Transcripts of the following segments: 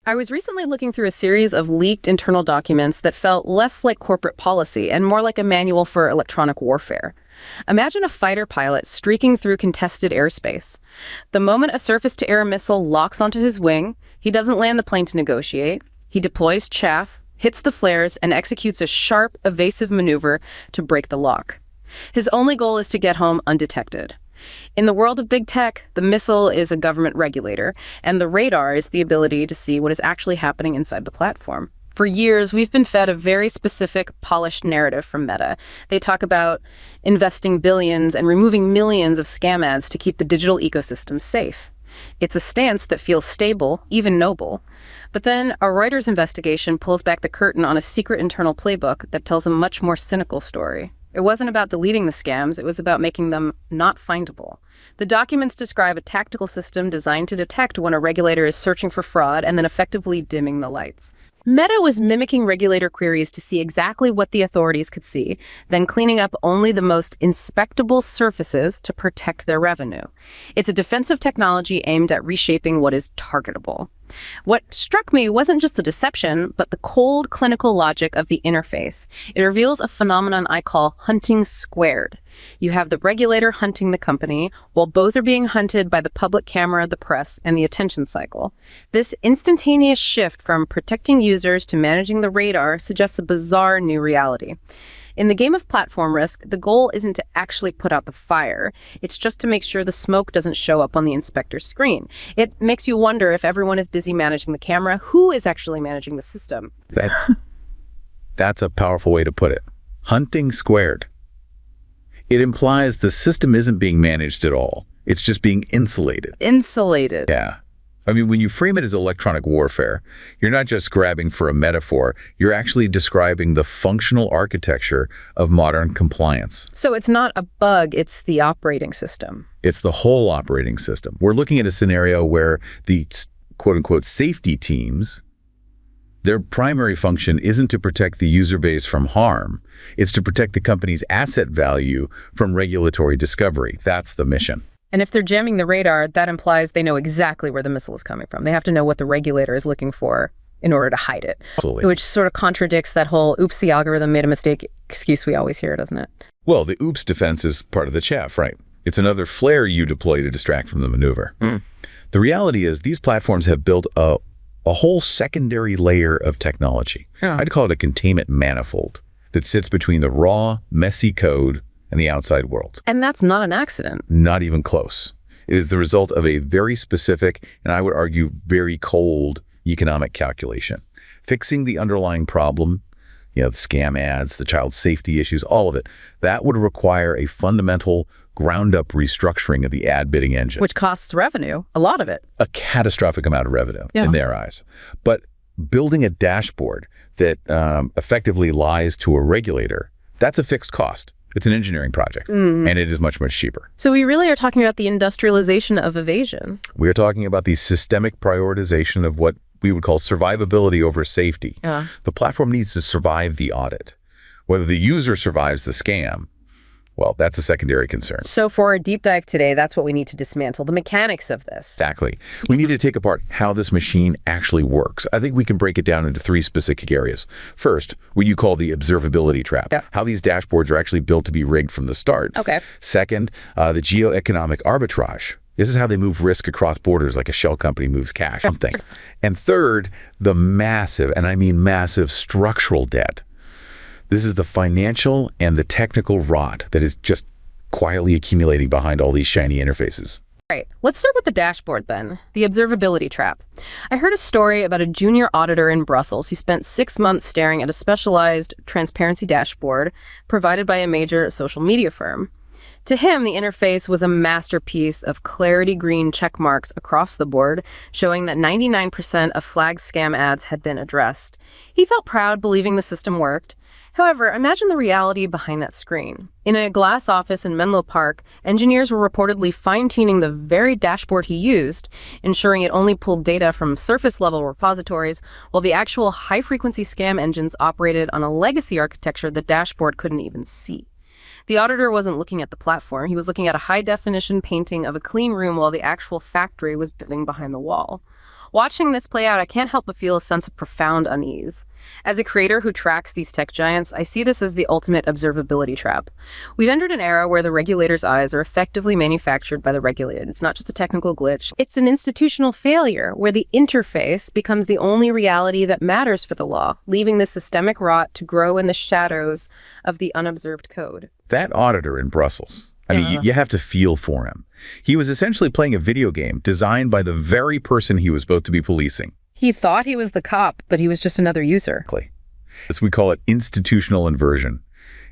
I was recently looking through a series of leaked internal documents that felt less like corporate policy and more like a manual for electronic warfare. Imagine a fighter pilot streaking through contested airspace. The moment a surface-to-air missile locks onto his wing, he doesn't land the plane to negotiate. He deploys chaff, hits the flares, and executes a sharp, evasive maneuver to break the lock. His only goal is to get home undetected. In the world of big tech, the missile is a government regulator, and the radar is the ability to see what is actually happening inside the platform. For years, we've been fed a very specific, polished narrative from Meta. They talk about investing billions and removing millions of scam ads to keep the digital ecosystem safe. It's a stance that feels stable, even noble. But then a Reuters investigation pulls back the curtain on a secret internal playbook that tells a much more cynical story. It wasn't about deleting the scams, it was about making them not findable. The documents describe a tactical system designed to detect when a regulator is searching for fraud and then effectively dimming the lights. Meta was mimicking regulator queries to see exactly what the authorities could see, then cleaning up only the most inspectable surfaces to protect their revenue. It's a defensive technology aimed at reshaping what is targetable. What struck me wasn't just the deception, but the cold clinical logic of the interface. It reveals a phenomenon I call hunting squared. You have the regulator hunting the company, while both are being hunted by the public camera, the press, and the attention cycle. This instantaneous shift from protecting users to managing the radar suggests a bizarre new reality. In the game of platform risk, the goal isn't to actually put out the fire. It's just to make sure the smoke doesn't show up on the inspector's screen. It makes you wonder if everyone is busy managing the camera, who is actually managing the system? That's a powerful way to put it. Hunting squared. It implies the system isn't being managed at all. It's just being insulated. Insulated. Yeah. I mean, when you frame it as electronic warfare, you're not just grabbing for a metaphor, you're actually describing the functional architecture of modern compliance. So it's not a bug, it's the operating system. It's the whole operating system. We're looking at a scenario where the quote-unquote safety teams, their primary function isn't to protect the user base from harm. It's to protect the company's asset value from regulatory discovery. That's the mission. And if they're jamming the radar, that implies they know exactly where the missile is coming from. They have to know what the regulator is looking for in order to hide it. Absolutely. Which sort of contradicts that whole oops, the algorithm made a mistake excuse we always hear, doesn't it? Well, the oops defense is part of the chaff, right? It's another flare you deploy to distract from the maneuver. The reality is these platforms have built a whole secondary layer of technology. I'd call it a containment manifold that sits between the raw, messy code and the outside world. And that's not an accident. Not even close. It is the result of a very specific, and I would argue very cold, economic calculation. Fixing the underlying problem, the scam ads, the child safety issues, all of it, that would require a fundamental ground-up restructuring of the ad bidding engine. Which costs revenue, a lot of it. A catastrophic amount of revenue in their eyes. But building a dashboard that effectively lies to a regulator, that's a fixed cost. It's an engineering project, and it is much, much cheaper. So we really are talking about the industrialization of evasion. We are talking about the systemic prioritization of what we would call survivability over safety. The platform needs to survive the audit. Whether the user survives the scam, well, that's a secondary concern. So for a deep dive today, that's what we need to dismantle, the mechanics of this. Exactly. We need to take apart how this machine actually works. I think we can break it down into 3 specific areas. First, what you call the observability trap, how these dashboards are actually built to be rigged from the start. Second, the geoeconomic arbitrage. This is how they move risk across borders like a shell company moves cash. And third, the massive, and I mean massive, structural debt. This is the financial and the technical rot that is just quietly accumulating behind all these shiny interfaces. Right. Let's start with the dashboard then, the observability trap. I heard a story about a junior auditor in Brussels who spent 6 months staring at a specialized transparency dashboard provided by a major social media firm. To him, the interface was a masterpiece of clarity green check marks across the board, showing that 99% of flagged scam ads had been addressed. He felt proud believing the system worked. However, imagine the reality behind that screen. In a glass office in Menlo Park, engineers were reportedly fine-tuning the very dashboard he used, ensuring it only pulled data from surface-level repositories, while the actual high-frequency scam engines operated on a legacy architecture the dashboard couldn't even see. The auditor wasn't looking at the platform. He was looking at a high-definition painting of a clean room while the actual factory was building behind the wall. Watching this play out, I can't help but feel a sense of profound unease. As a creator who tracks these tech giants, I see this as the ultimate observability trap. We've entered an era where the regulator's eyes are effectively manufactured by the regulated. It's not just a technical glitch. It's an institutional failure where the interface becomes the only reality that matters for the law, leaving the systemic rot to grow in the shadows of the unobserved code. That auditor in Brussels, I mean, you have to feel for him. He was essentially playing a video game designed by the very person he was supposed to be policing. He thought he was the cop, but he was just another user. As we call it, institutional inversion.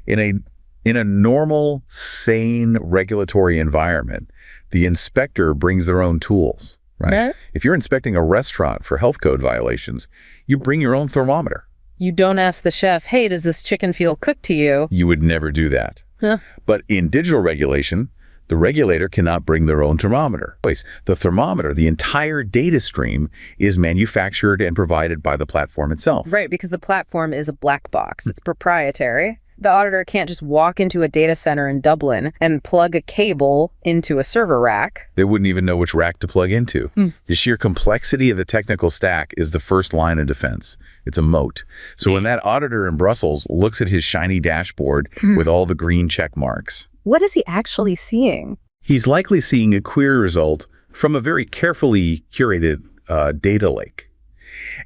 In a normal, sane regulatory environment, the inspector brings their own tools, right? If you're inspecting a restaurant for health code violations, you bring your own thermometer. You don't ask the chef, hey, does this chicken feel cooked to you? You would never do that. But in digital regulation, the regulator cannot bring their own thermometer. The thermometer, the entire data stream, is manufactured and provided by the platform itself. Right, because the platform is a black box. It's proprietary. The auditor can't just walk into a data center in Dublin and plug a cable into a server rack. They wouldn't even know which rack to plug into. The sheer complexity of the technical stack is the first line of defense. It's a moat. So when that auditor in Brussels looks at his shiny dashboard with all the green check marks, what is he actually seeing? He's likely seeing a query result from a very carefully curated data lake.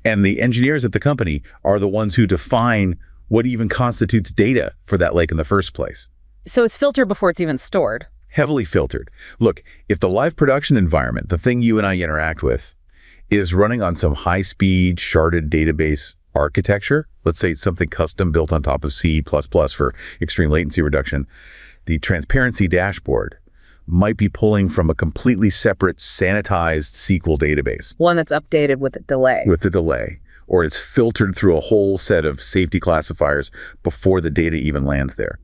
And the engineers at the company are the ones who define what even constitutes data for that lake in the first place. So it's filtered before it's even stored. Heavily filtered. Look, if the live production environment, the thing you and I interact with, is running on some high-speed, sharded database architecture, let's say it's something custom built on top of C++ for extreme latency reduction, the transparency dashboard might be pulling from a completely separate sanitized SQL database. One that's updated with a delay. With the delay. Or it's filtered through a whole set of safety classifiers before the data even lands there.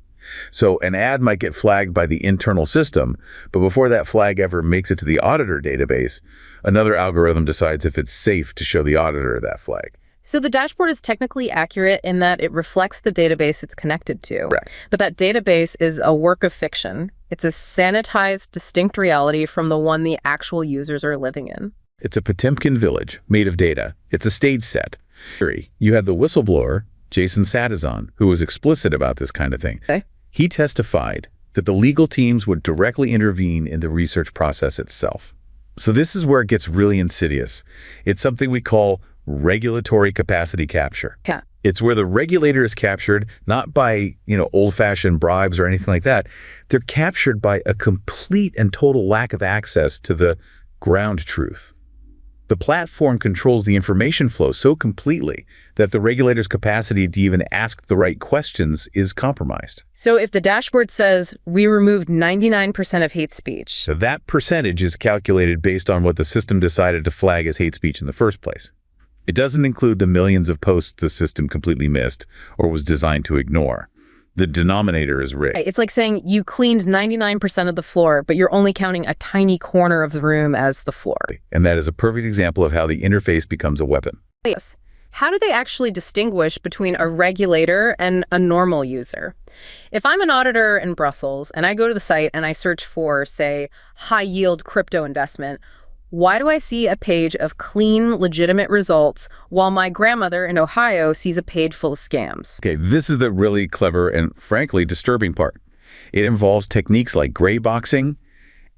So an ad might get flagged by the internal system, but before that flag ever makes it to the auditor database, another algorithm decides if it's safe to show the auditor that flag. So the dashboard is technically accurate in that it reflects the database it's connected to. Correct. But that database is a work of fiction. It's a sanitized, distinct reality from the one the actual users are living in. It's a Potemkin village made of data. It's a stage set. You had the whistleblower, Jason Satizon, who was explicit about this kind of thing. He testified that the legal teams would directly intervene in the research process itself. So this is where it gets really insidious. It's something we call regulatory capacity capture. It's where the regulator is captured, not by, old-fashioned bribes or anything like that. They're captured by a complete and total lack of access to the ground truth. The platform controls the information flow so completely that the regulator's capacity to even ask the right questions is compromised. So if the dashboard says, we removed 99% of hate speech, so that percentage is calculated based on what the system decided to flag as hate speech in the first place. It doesn't include the millions of posts the system completely missed or was designed to ignore. The denominator is rigged. It's like saying you cleaned 99% of the floor, but you're only counting a tiny corner of the room as the floor. And that is a perfect example of how the interface becomes a weapon. Yes. How do they actually distinguish between a regulator and a normal user? If I'm an auditor in Brussels and I go to the site and I search for, say, high-yield crypto investment, why do I see a page of clean, legitimate results while my grandmother in Ohio sees a page full of scams? Okay, this is the really clever and, frankly, disturbing part. It involves techniques like gray boxing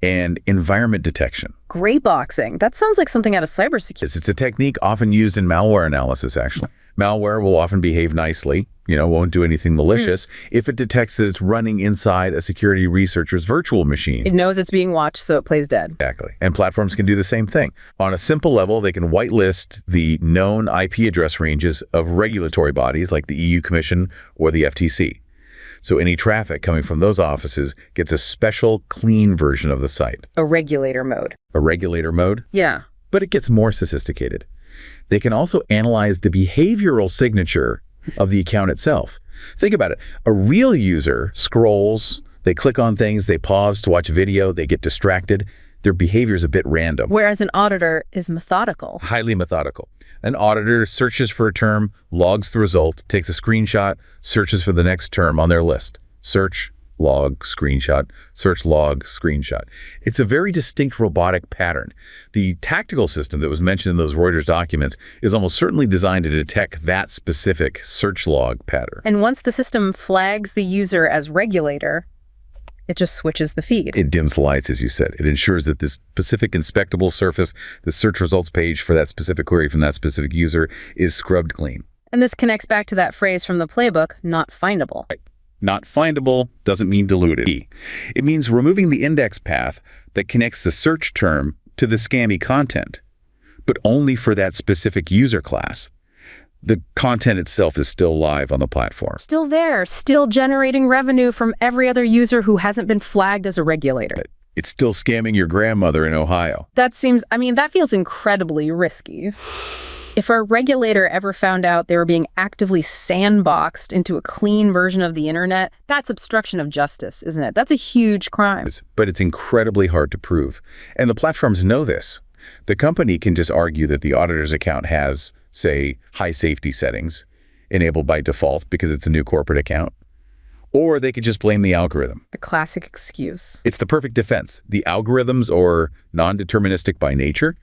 and environment detection. Gray boxing? That sounds like something out of cybersecurity. It's a technique often used in malware analysis, actually. Malware will often behave nicely, won't do anything malicious, if it detects that it's running inside a security researcher's virtual machine. It knows it's being watched, so it plays dead. Exactly. And platforms can do the same thing. On a simple level, they can whitelist the known IP address ranges of regulatory bodies like the EU Commission or the FTC. So any traffic coming from those offices gets a special, clean version of the site. A regulator mode. A regulator mode? Yeah. But it gets more sophisticated. They can also analyze the behavioral signature of the account itself. Think about it. A real user scrolls, they click on things, they pause to watch video, they get distracted. Their behavior is a bit random. Whereas an auditor is methodical. Highly methodical. An auditor searches for a term, logs the result, takes a screenshot, searches for the next term on their list. Search, log, screenshot, search log, screenshot. It's a very distinct robotic pattern. The tactical system that was mentioned in those Reuters documents is almost certainly designed to detect that specific search log pattern. And once the system flags the user as regulator, it just switches the feed. It dims the lights, as you said. It ensures that this specific inspectable surface, the search results page for that specific query from that specific user, is scrubbed clean. And this connects back to that phrase from the playbook, not findable. Right. Not findable doesn't mean diluted. It means removing the index path that connects the search term to the scammy content, but only for that specific user class. The content itself is still live on the platform. Still there, still generating revenue from every other user who hasn't been flagged as a regulator. It's still scamming your grandmother in Ohio. That feels incredibly risky. If a regulator ever found out they were being actively sandboxed into a clean version of the internet, that's obstruction of justice, isn't it? That's a huge crime. But it's incredibly hard to prove. And the platforms know this. The company can just argue that the auditor's account has, say, high safety settings enabled by default because it's a new corporate account. Or they could just blame the algorithm. The classic excuse. It's the perfect defense. The algorithms are non-deterministic by nature.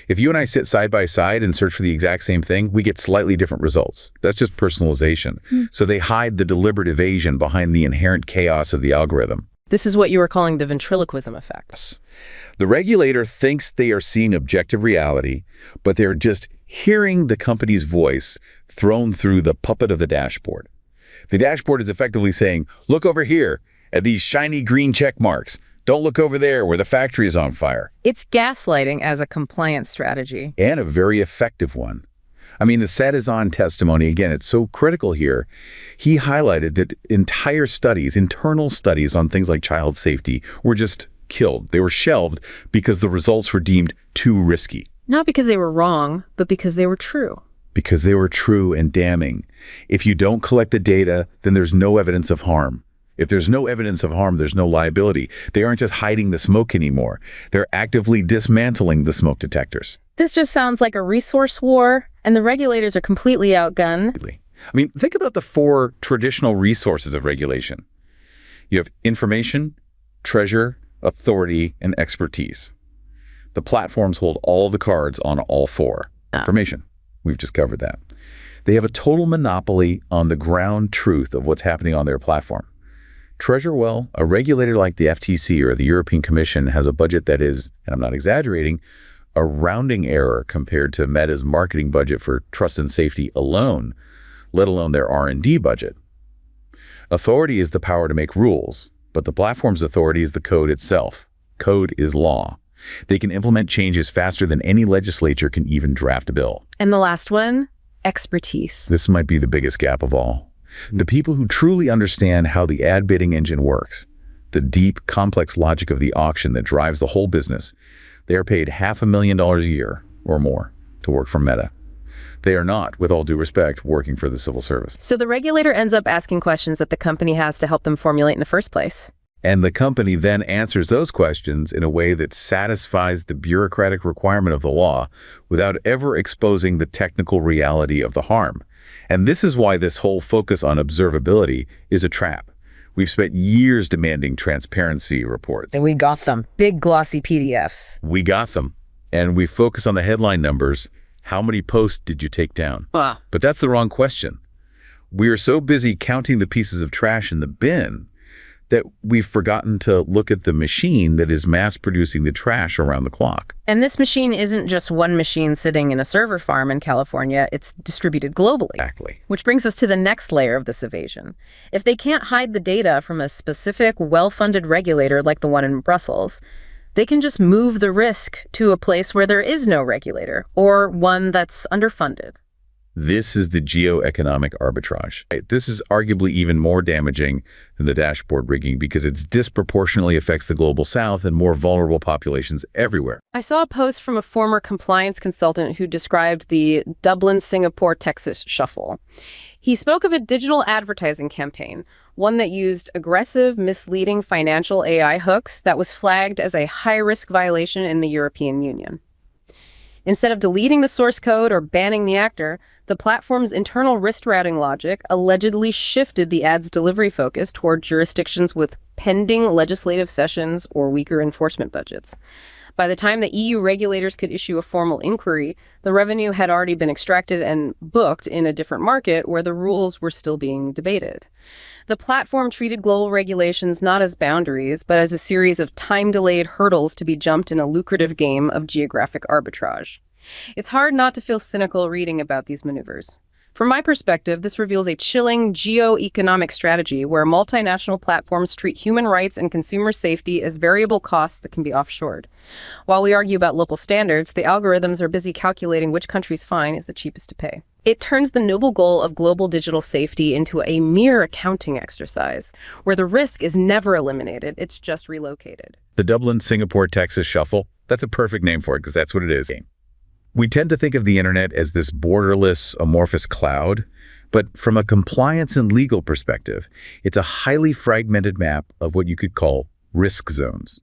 If you and I sit side by side and search for the exact same thing, we get slightly different results. That's just personalization. So they hide the deliberate evasion behind the inherent chaos of the algorithm. This is what you were calling the ventriloquism effect. The regulator thinks they are seeing objective reality, but they're just hearing the company's voice thrown through the puppet of the dashboard. The dashboard is effectively saying, look over here at these shiny green check marks. Don't look over there where the factory is on fire. It's gaslighting as a compliance strategy. And a very effective one. I mean, the Satizan testimony, again, it's so critical here. He highlighted that entire studies, internal studies on things like child safety were just killed. They were shelved because the results were deemed too risky. Not because they were wrong, but because they were true. Because they were true and damning. If you don't collect the data, then there's no evidence of harm. If there's no evidence of harm, there's no liability. They aren't just hiding the smoke anymore. They're actively dismantling the smoke detectors. This just sounds like a resource war, and the regulators are completely outgunned. I mean, think about the 4 traditional resources of regulation. You have information, treasure, authority, and expertise. The platforms hold all the cards on all 4. Information. We've just covered that. They have a total monopoly on the ground truth of what's happening on their platform. Treasure, well, a regulator like the FTC or the European Commission has a budget that is, and I'm not exaggerating, a rounding error compared to Meta's marketing budget for trust and safety alone, let alone their R&D budget. Authority is the power to make rules, but the platform's authority is the code itself. Code is law. They can implement changes faster than any legislature can even draft a bill. And the last one, expertise. This might be the biggest gap of all. The people who truly understand how the ad bidding engine works, the deep, complex logic of the auction that drives the whole business, they are paid $500,000 a year or more to work for Meta. They are not, with all due respect, working for the civil service. So the regulator ends up asking questions that the company has to help them formulate in the first place. And the company then answers those questions in a way that satisfies the bureaucratic requirement of the law without ever exposing the technical reality of the harm. And this is why this whole focus on observability is a trap. We've spent years demanding transparency reports. And we got them. Big glossy PDFs. We got them. And we focus on the headline numbers. How many posts did you take down? But that's the wrong question. We are so busy counting the pieces of trash in the bin that we've forgotten to look at the machine that is mass producing the trash around the clock. And this machine isn't just one machine sitting in a server farm in California, it's distributed globally. Exactly. Which brings us to the next layer of this evasion. If they can't hide the data from a specific, well-funded regulator like the one in Brussels, they can just move the risk to a place where there is no regulator, or one that's underfunded. This is the geoeconomic arbitrage. This is arguably even more damaging than the dashboard rigging because it disproportionately affects the global south and more vulnerable populations everywhere. I saw a post from a former compliance consultant who described the Dublin, Singapore, Texas shuffle. He spoke of a digital advertising campaign, one that used aggressive, misleading financial AI hooks that was flagged as a high-risk violation in the European Union. Instead of deleting the source code or banning the actor, the platform's internal risk routing logic allegedly shifted the ad's delivery focus toward jurisdictions with pending legislative sessions or weaker enforcement budgets. By the time the EU regulators could issue a formal inquiry, the revenue had already been extracted and booked in a different market where the rules were still being debated. The platform treated global regulations not as boundaries, but as a series of time-delayed hurdles to be jumped in a lucrative game of geographic arbitrage. It's hard not to feel cynical reading about these maneuvers. From my perspective, this reveals a chilling geoeconomic strategy where multinational platforms treat human rights and consumer safety as variable costs that can be offshored. While we argue about local standards, the algorithms are busy calculating which country's fine is the cheapest to pay. It turns the noble goal of global digital safety into a mere accounting exercise, where the risk is never eliminated, it's just relocated. The Dublin, Singapore, Texas shuffle, that's a perfect name for it because that's what it is. We tend to think of the internet as this borderless, amorphous cloud, but from a compliance and legal perspective, it's a highly fragmented map of what you could call risk zones.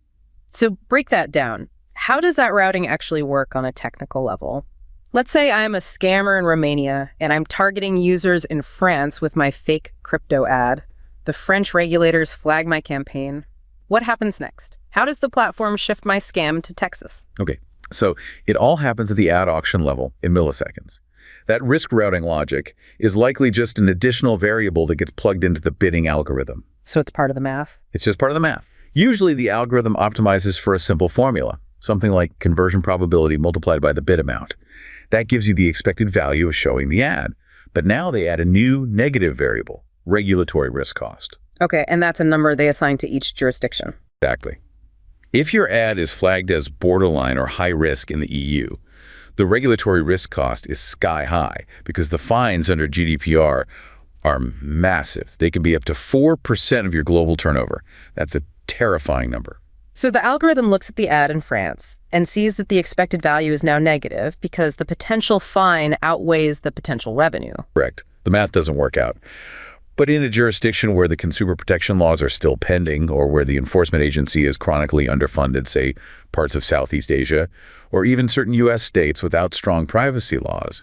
So break that down. How does that routing actually work on a technical level? Let's say I'm a scammer in Romania and I'm targeting users in France with my fake crypto ad. The French regulators flag my campaign. What happens next? How does the platform shift my scam to Texas? Okay. So it all happens at the ad auction level in milliseconds. That risk routing logic is likely just an additional variable that gets plugged into the bidding algorithm. So it's part of the math? It's just part of the math. Usually the algorithm optimizes for a simple formula, something like conversion probability multiplied by the bid amount. That gives you the expected value of showing the ad. But now they add a new negative variable, regulatory risk cost. Okay, and that's a number they assign to each jurisdiction. Exactly. If your ad is flagged as borderline or high risk in the EU, the regulatory risk cost is sky high because the fines under GDPR are massive. They can be up to 4% of your global turnover. That's a terrifying number. So the algorithm looks at the ad in France and sees that the expected value is now negative because the potential fine outweighs the potential revenue. Correct. The math doesn't work out. But in a jurisdiction where the consumer protection laws are still pending or where the enforcement agency is chronically underfunded, say parts of Southeast Asia, or even certain U.S. states without strong privacy laws,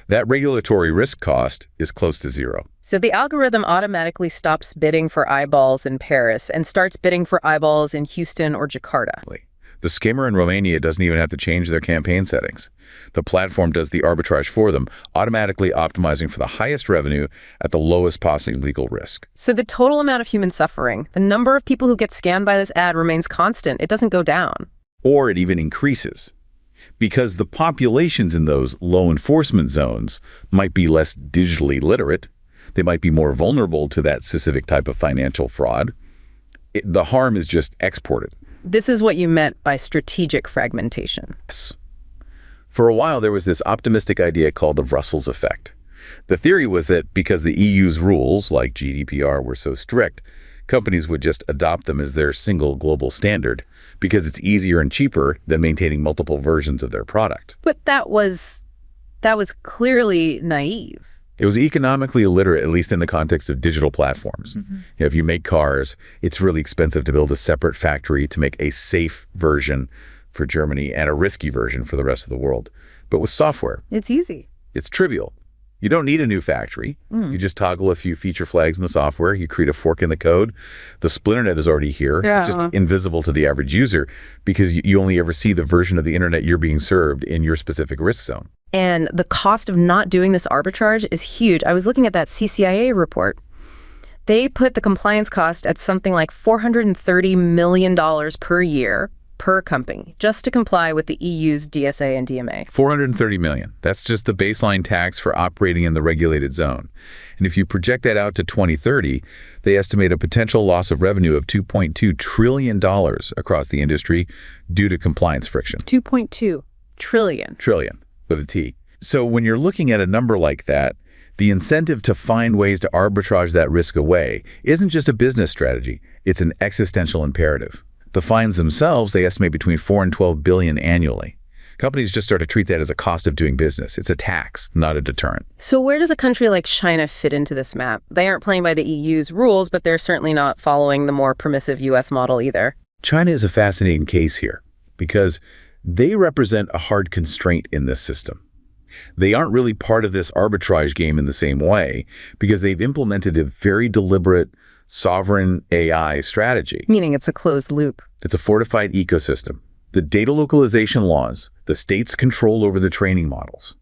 that regulatory risk cost is close to zero. So the algorithm automatically stops bidding for eyeballs in Paris and starts bidding for eyeballs in Houston or Jakarta. The scammer in Romania doesn't even have to change their campaign settings. The platform does the arbitrage for them, automatically optimizing for the highest revenue at the lowest possible legal risk. So the total amount of human suffering, the number of people who get scammed by this ad remains constant. It doesn't go down. Or it even increases. Because the populations in those low enforcement zones might be less digitally literate. They might be more vulnerable to that specific type of financial fraud. The harm is just exported. This is what you meant by strategic fragmentation. Yes. For a while, there was this optimistic idea called the Russell's effect. The theory was that because the EU's rules, like GDPR, were so strict, companies would just adopt them as their single global standard because it's easier and cheaper than maintaining multiple versions of their product. But that was clearly naive. It was economically illiterate, at least in the context of digital platforms. If you make cars, it's really expensive to build a separate factory to make a safe version for Germany and a risky version for the rest of the world. But with software, it's easy. It's trivial. You don't need a new factory. You just toggle a few feature flags in the software. You create a fork in the code. The splinternet is already here. Yeah. It's just invisible to the average user because you only ever see the version of the internet you're being served in your specific risk zone. And the cost of not doing this arbitrage is huge. I was looking at that CCIA report. They put the compliance cost at something like $430 million per year per company, just to comply with the EU's DSA and DMA. $430 million. That's just the baseline tax for operating in the regulated zone. And if you project that out to 2030, they estimate a potential loss of revenue of $2.2 trillion across the industry due to compliance friction. 2.2 trillion. Trillion, with a T. So when you're looking at a number like that, the incentive to find ways to arbitrage that risk away isn't just a business strategy, it's an existential imperative. The fines themselves, they estimate between 4 and 12 billion annually. Companies just start to treat that as a cost of doing business. It's a tax, not a deterrent. So where does a country like China fit into this map? They aren't playing by the EU's rules, but they're certainly not following the more permissive US model either. China is a fascinating case here because they represent a hard constraint in this system. They aren't really part of this arbitrage game in the same way because they've implemented a very deliberate, sovereign AI strategy. Meaning it's a closed loop. It's a fortified ecosystem. The data localization laws, the state's control over the training models.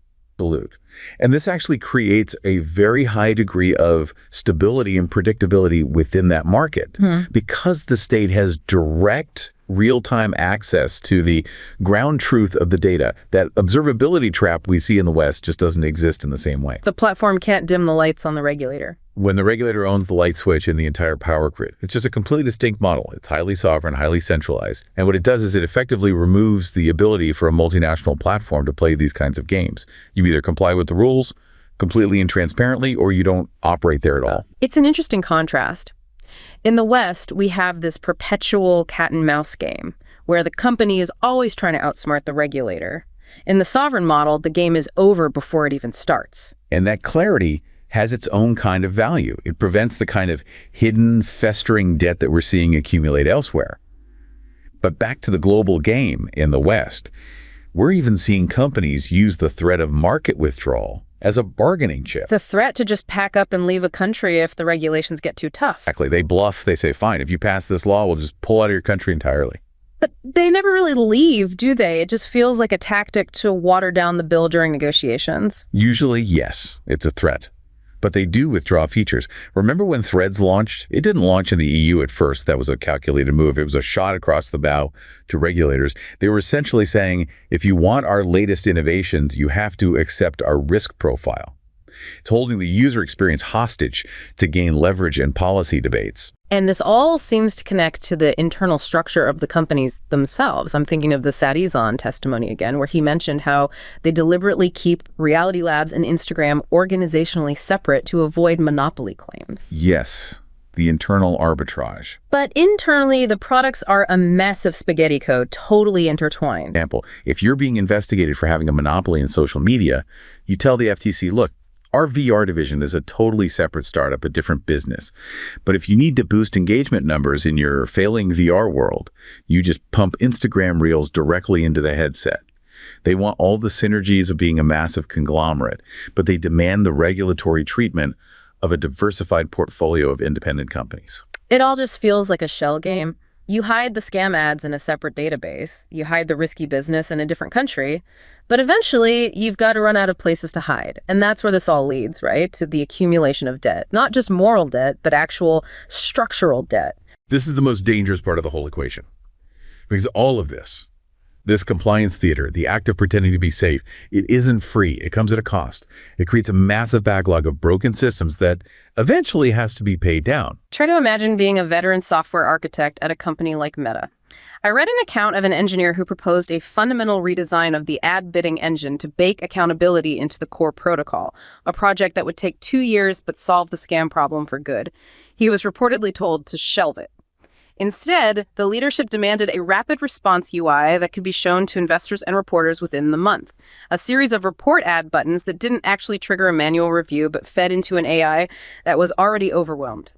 And this actually creates a very high degree of stability and predictability within that market because the state has direct real-time access to the ground truth of the data. That observability trap we see in the West just doesn't exist in the same way. The platform can't dim the lights on the regulator. When the regulator owns the light switch in the entire power grid, it's just a completely distinct model. It's highly sovereign, highly centralized. And what it does is it effectively removes the ability for a multinational platform to play these kinds of games. You either comply with the rules completely and transparently, or you don't operate there at all. It's an interesting contrast. In the West, we have this perpetual cat and mouse game where the company is always trying to outsmart the regulator. In the sovereign model, the game is over before it even starts. And that clarity has its own kind of value. It prevents the kind of hidden, festering debt that we're seeing accumulate elsewhere. But back to the global game in the West, we're even seeing companies use the threat of market withdrawal as a bargaining chip. The threat to just pack up and leave a country if the regulations get too tough. Exactly. They bluff. They say, fine, if you pass this law, we'll just pull out of your country entirely. But they never really leave, do they? It just feels like a tactic to water down the bill during negotiations. Usually, yes, it's a threat. But they do withdraw features. Remember when Threads launched? It didn't launch in the EU at first. That was a calculated move. It was a shot across the bow to regulators. They were essentially saying, if you want our latest innovations, you have to accept our risk profile. It's holding the user experience hostage to gain leverage in policy debates. And this all seems to connect to the internal structure of the companies themselves. I'm thinking of the Sadizon testimony again, where he mentioned how they deliberately keep Reality Labs and Instagram organizationally separate to avoid monopoly claims. Yes, the internal arbitrage. But internally, the products are a mess of spaghetti code, totally intertwined. For example, if you're being investigated for having a monopoly in social media, you tell the FTC, look, our VR division is a totally separate startup, a different business. But if you need to boost engagement numbers in your failing VR world, you just pump Instagram Reels directly into the headset. They want all the synergies of being a massive conglomerate, but they demand the regulatory treatment of a diversified portfolio of independent companies. It all just feels like a shell game. You hide the scam ads in a separate database. You hide the risky business in a different country. But eventually, you've got to run out of places to hide. And that's where this all leads, right? To the accumulation of debt. Not just moral debt, but actual structural debt. This is the most dangerous part of the whole equation. Because all of this compliance theater, the act of pretending to be safe, it isn't free. It comes at a cost. It creates a massive backlog of broken systems that eventually has to be paid down. Try to imagine being a veteran software architect at a company like Meta. I read an account of an engineer who proposed a fundamental redesign of the ad bidding engine to bake accountability into the core protocol, a project that would take 2 years but solve the scam problem for good. He was reportedly told to shelve it. Instead, the leadership demanded a rapid response UI that could be shown to investors and reporters within the month. A series of report ad buttons that didn't actually trigger a manual review but fed into an AI that was already overwhelmed.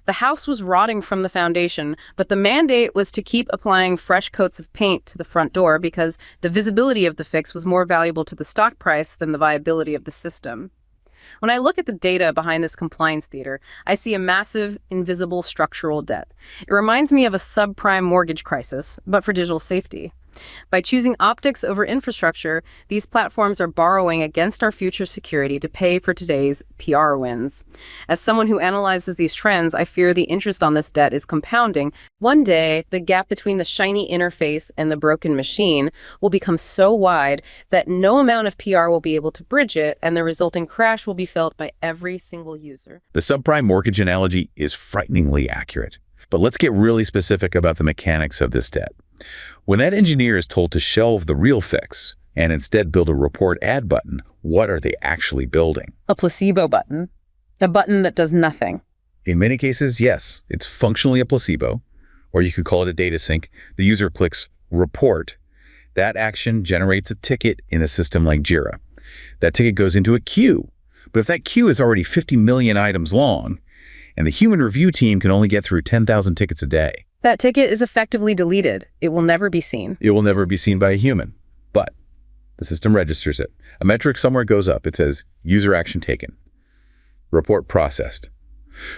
The house was rotting from the foundation, but the mandate was to keep applying fresh coats of paint to the front door because the visibility of the fix was more valuable to the stock price than the viability of the system. When I look at the data behind this compliance theater, I see a massive, invisible structural debt. It reminds me of a subprime mortgage crisis, but for digital safety. By choosing optics over infrastructure, these platforms are borrowing against our future security to pay for today's PR wins. As someone who analyzes these trends, I fear the interest on this debt is compounding. One day, the gap between the shiny interface and the broken machine will become so wide that no amount of PR will be able to bridge it, and the resulting crash will be felt by every single user. The subprime mortgage analogy is frighteningly accurate. But let's get really specific about the mechanics of this debt. When that engineer is told to shelve the real fix and instead build a report ad button, what are they actually building? A placebo button. A button that does nothing. In many cases, yes, it's functionally a placebo, or you could call it a data sink. The user clicks report. That action generates a ticket in a system like Jira. That ticket goes into a queue. But if that queue is already 50 million items long, and the human review team can only get through 10,000 tickets a day, that ticket is effectively deleted. It will never be seen. It will never be seen by a human. But the system registers it. A metric somewhere goes up. It says, user action taken. Report processed.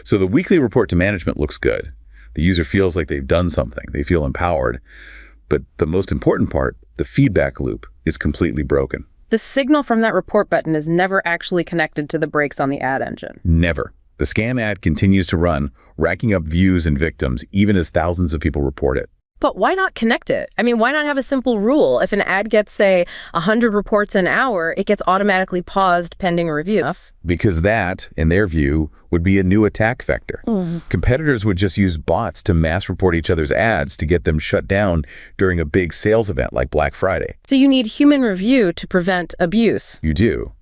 So the weekly report to management looks good. The user feels like they've done something. They feel empowered. But the most important part, the feedback loop, is completely broken. The signal from that report button is never actually connected to the brakes on the ad engine. Never. The scam ad continues to run, racking up views and victims, even as thousands of people report it. But why not connect it? I mean, why not have a simple rule? If an ad gets, say, 100 reports an hour, it gets automatically paused pending review. Because that, in their view, would be a new attack vector. Competitors would just use bots to mass report each other's ads to get them shut down during a big sales event like Black Friday. So you need human review to prevent abuse. You do.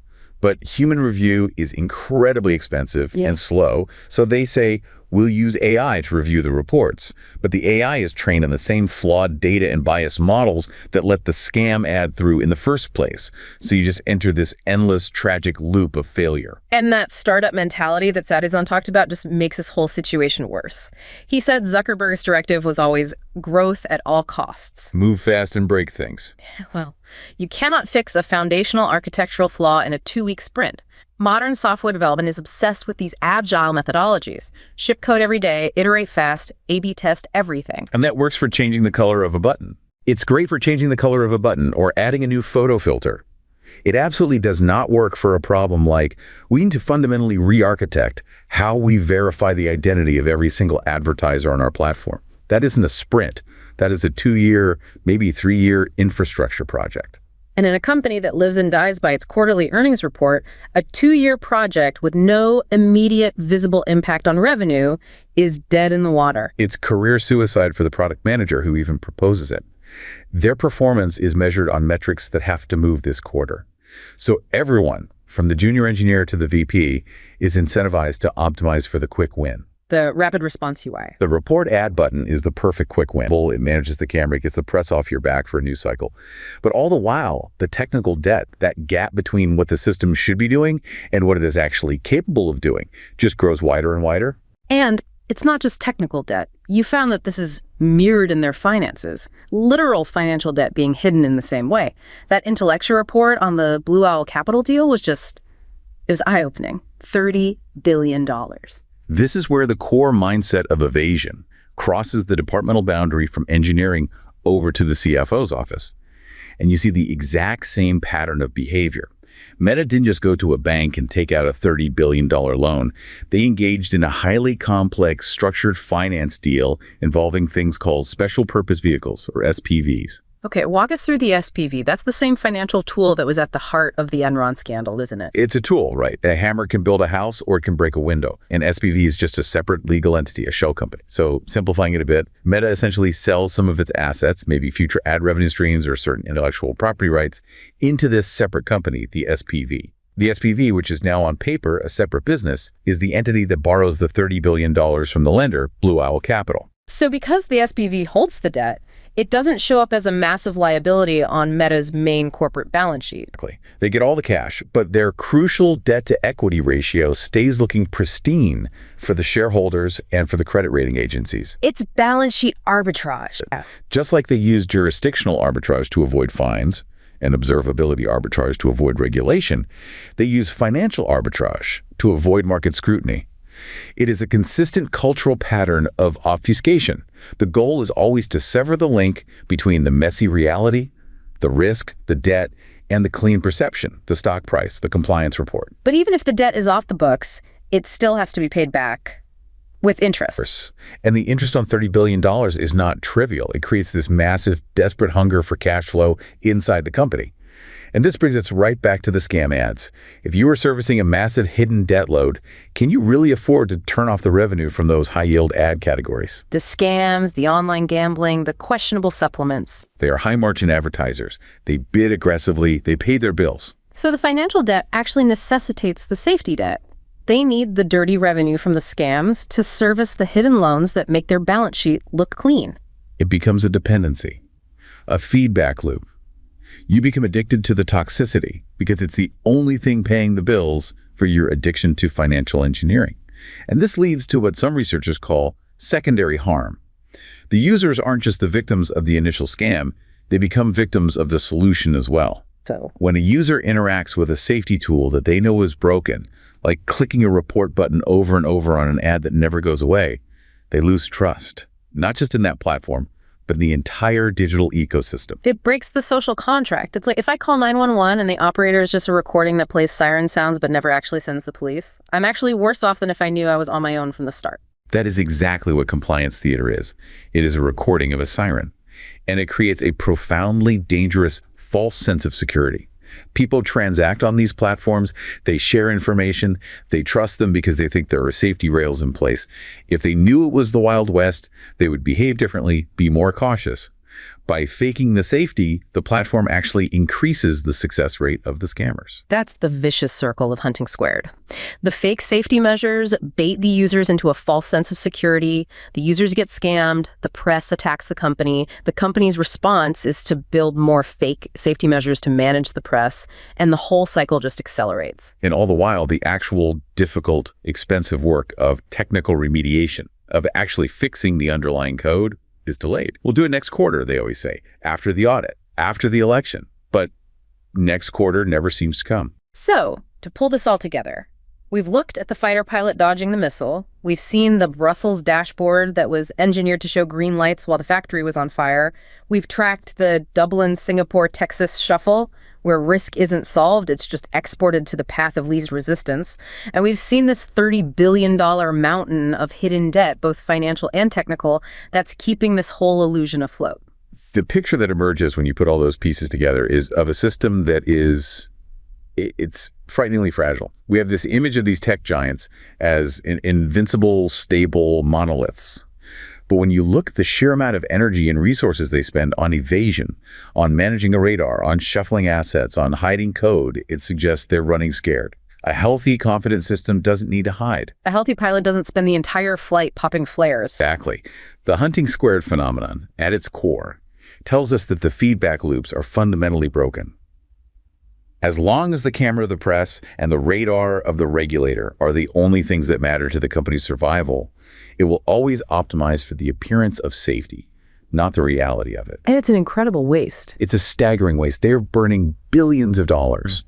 But human review is incredibly expensive and slow, so they say, we'll use AI to review the reports. But the AI is trained on the same flawed data and bias models that let the scam ad through in the first place. So you just enter this endless, tragic loop of failure. And that startup mentality that Satizan talked about just makes this whole situation worse. He said Zuckerberg's directive was always growth at all costs. Move fast and break things. Well, you cannot fix a foundational architectural flaw in a 2-week sprint. Modern software development is obsessed with these agile methodologies. Ship code every day, iterate fast, A/B test everything. And that works for changing the color of a button. It's great for changing the color of a button or adding a new photo filter. It absolutely does not work for a problem like we need to fundamentally re-architect how we verify the identity of every single advertiser on our platform. That isn't a sprint. That is a 2-year, maybe 3-year infrastructure project. And in a company that lives and dies by its quarterly earnings report, a 2-year project with no immediate visible impact on revenue is dead in the water. It's career suicide for the product manager who even proposes it. Their performance is measured on metrics that have to move this quarter. So everyone, from the junior engineer to the VP, is incentivized to optimize for the quick win. The rapid response UI. The report ad button is the perfect quick win. It manages the camera, it gets the press off your back for a news cycle. But all the while, the technical debt, that gap between what the system should be doing and what it is actually capable of doing, just grows wider and wider. And it's not just technical debt. You found that this is mirrored in their finances. Literal financial debt being hidden in the same way. That intellectual report on the Blue Owl Capital deal was it was eye-opening. $30 billion. This is where the core mindset of evasion crosses the departmental boundary from engineering over to the CFO's office. And you see the exact same pattern of behavior. Meta didn't just go to a bank and take out a $30 billion loan. They engaged in a highly complex structured finance deal involving things called special purpose vehicles, or SPVs. Okay, walk us through the SPV. That's the same financial tool that was at the heart of the Enron scandal, isn't it? It's a tool, right? A hammer can build a house or it can break a window. An SPV is just a separate legal entity, a shell company. So simplifying it a bit, Meta essentially sells some of its assets, maybe future ad revenue streams or certain intellectual property rights, into this separate company, the SPV. The SPV, which is now on paper a separate business, is the entity that borrows the $30 billion from the lender, Blue Owl Capital. So because the SPV holds the debt, it doesn't show up as a massive liability on Meta's main corporate balance sheet. They get all the cash, but their crucial debt-to-equity ratio stays looking pristine for the shareholders and for the credit rating agencies. It's balance sheet arbitrage. Just like they use jurisdictional arbitrage to avoid fines and observability arbitrage to avoid regulation, they use financial arbitrage to avoid market scrutiny. It is a consistent cultural pattern of obfuscation. The goal is always to sever the link between the messy reality, the risk, the debt, and the clean perception, the stock price, the compliance report. But even if the debt is off the books, it still has to be paid back with interest. And the interest on $30 billion is not trivial. It creates this massive, desperate hunger for cash flow inside the company. And this brings us right back to the scam ads. If you are servicing a massive hidden debt load, can you really afford to turn off the revenue from those high-yield ad categories? The scams, the online gambling, the questionable supplements. They are high-margin advertisers. They bid aggressively. They pay their bills. So the financial debt actually necessitates the safety debt. They need the dirty revenue from the scams to service the hidden loans that make their balance sheet look clean. It becomes a dependency, a feedback loop. You become addicted to the toxicity because it's the only thing paying the bills for your addiction to financial engineering. And this leads to what some researchers call secondary harm. The users aren't just the victims of the initial scam, they become victims of the solution as well. So when a user interacts with a safety tool that they know is broken, like clicking a report button over and over on an ad that never goes away. They lose trust, not just in that platform, but in the entire digital ecosystem. It breaks the social contract. It's like if I call 911 and the operator is just a recording that plays siren sounds but never actually sends the police, I'm actually worse off than if I knew I was on my own from the start. That is exactly what compliance theater is. It is a recording of a siren, and it creates a profoundly dangerous false sense of security. People transact on these platforms, they share information, they trust them because they think there are safety rails in place. If they knew it was the Wild West, they would behave differently, be more cautious. By faking the safety, the platform actually increases the success rate of the scammers. That's the vicious circle of hunting squared. The fake safety measures bait the users into a false sense of security. The users get scammed. The press attacks the company's response is to build more fake safety measures to manage the press, and the whole cycle just accelerates. And all the while, the actual difficult, expensive work of technical remediation, of actually fixing the underlying code, is delayed. We'll do it next quarter, they always say, after the audit, after the election. But next quarter never seems to come. So, to pull this all together, we've looked at the fighter pilot dodging the missile. We've seen the Brussels dashboard that was engineered to show green lights while the factory was on fire. We've tracked the Dublin, Singapore, Texas shuffle, where risk isn't solved, it's just exported to the path of least resistance. And we've seen this $30 billion mountain of hidden debt, both financial and technical, that's keeping this whole illusion afloat. The picture that emerges when you put all those pieces together is of a system that it's frighteningly fragile. We have this image of these tech giants as invincible, stable monoliths. But when you look at the sheer amount of energy and resources they spend on evasion, on managing the radar, on shuffling assets, on hiding code, it suggests they're running scared. A healthy, confident system doesn't need to hide. A healthy pilot doesn't spend the entire flight popping flares. Exactly. The hunting squared phenomenon, at its core, tells us that the feedback loops are fundamentally broken. As long as the camera of the press and the radar of the regulator are the only things that matter to the company's survival, it will always optimize for the appearance of safety, not the reality of it. And it's an incredible waste. It's a staggering waste. They're burning billions of dollars,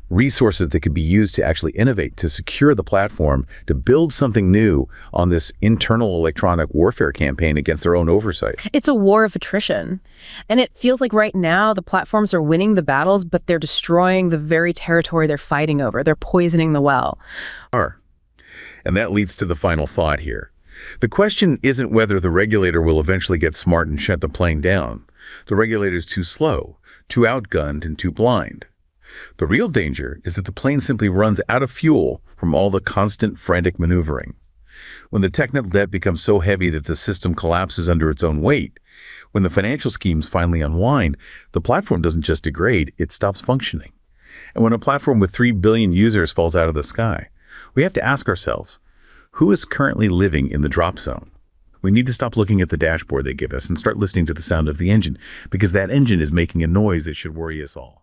resources that could be used to actually innovate, to secure the platform, to build something new on this internal electronic warfare campaign against their own oversight. It's a war of attrition. And it feels like right now the platforms are winning the battles, but they're destroying the very territory they're fighting over. They're poisoning the well. And that leads to the final thought here. The question isn't whether the regulator will eventually get smart and shut the plane down. The regulator is too slow, too outgunned, and too blind. The real danger is that the plane simply runs out of fuel from all the constant frantic maneuvering. When the technical debt becomes so heavy that the system collapses under its own weight, when the financial schemes finally unwind, the platform doesn't just degrade, it stops functioning. And when a platform with 3 billion users falls out of the sky, we have to ask ourselves, who is currently living in the drop zone? We need to stop looking at the dashboard they give us and start listening to the sound of the engine, because that engine is making a noise that should worry us all.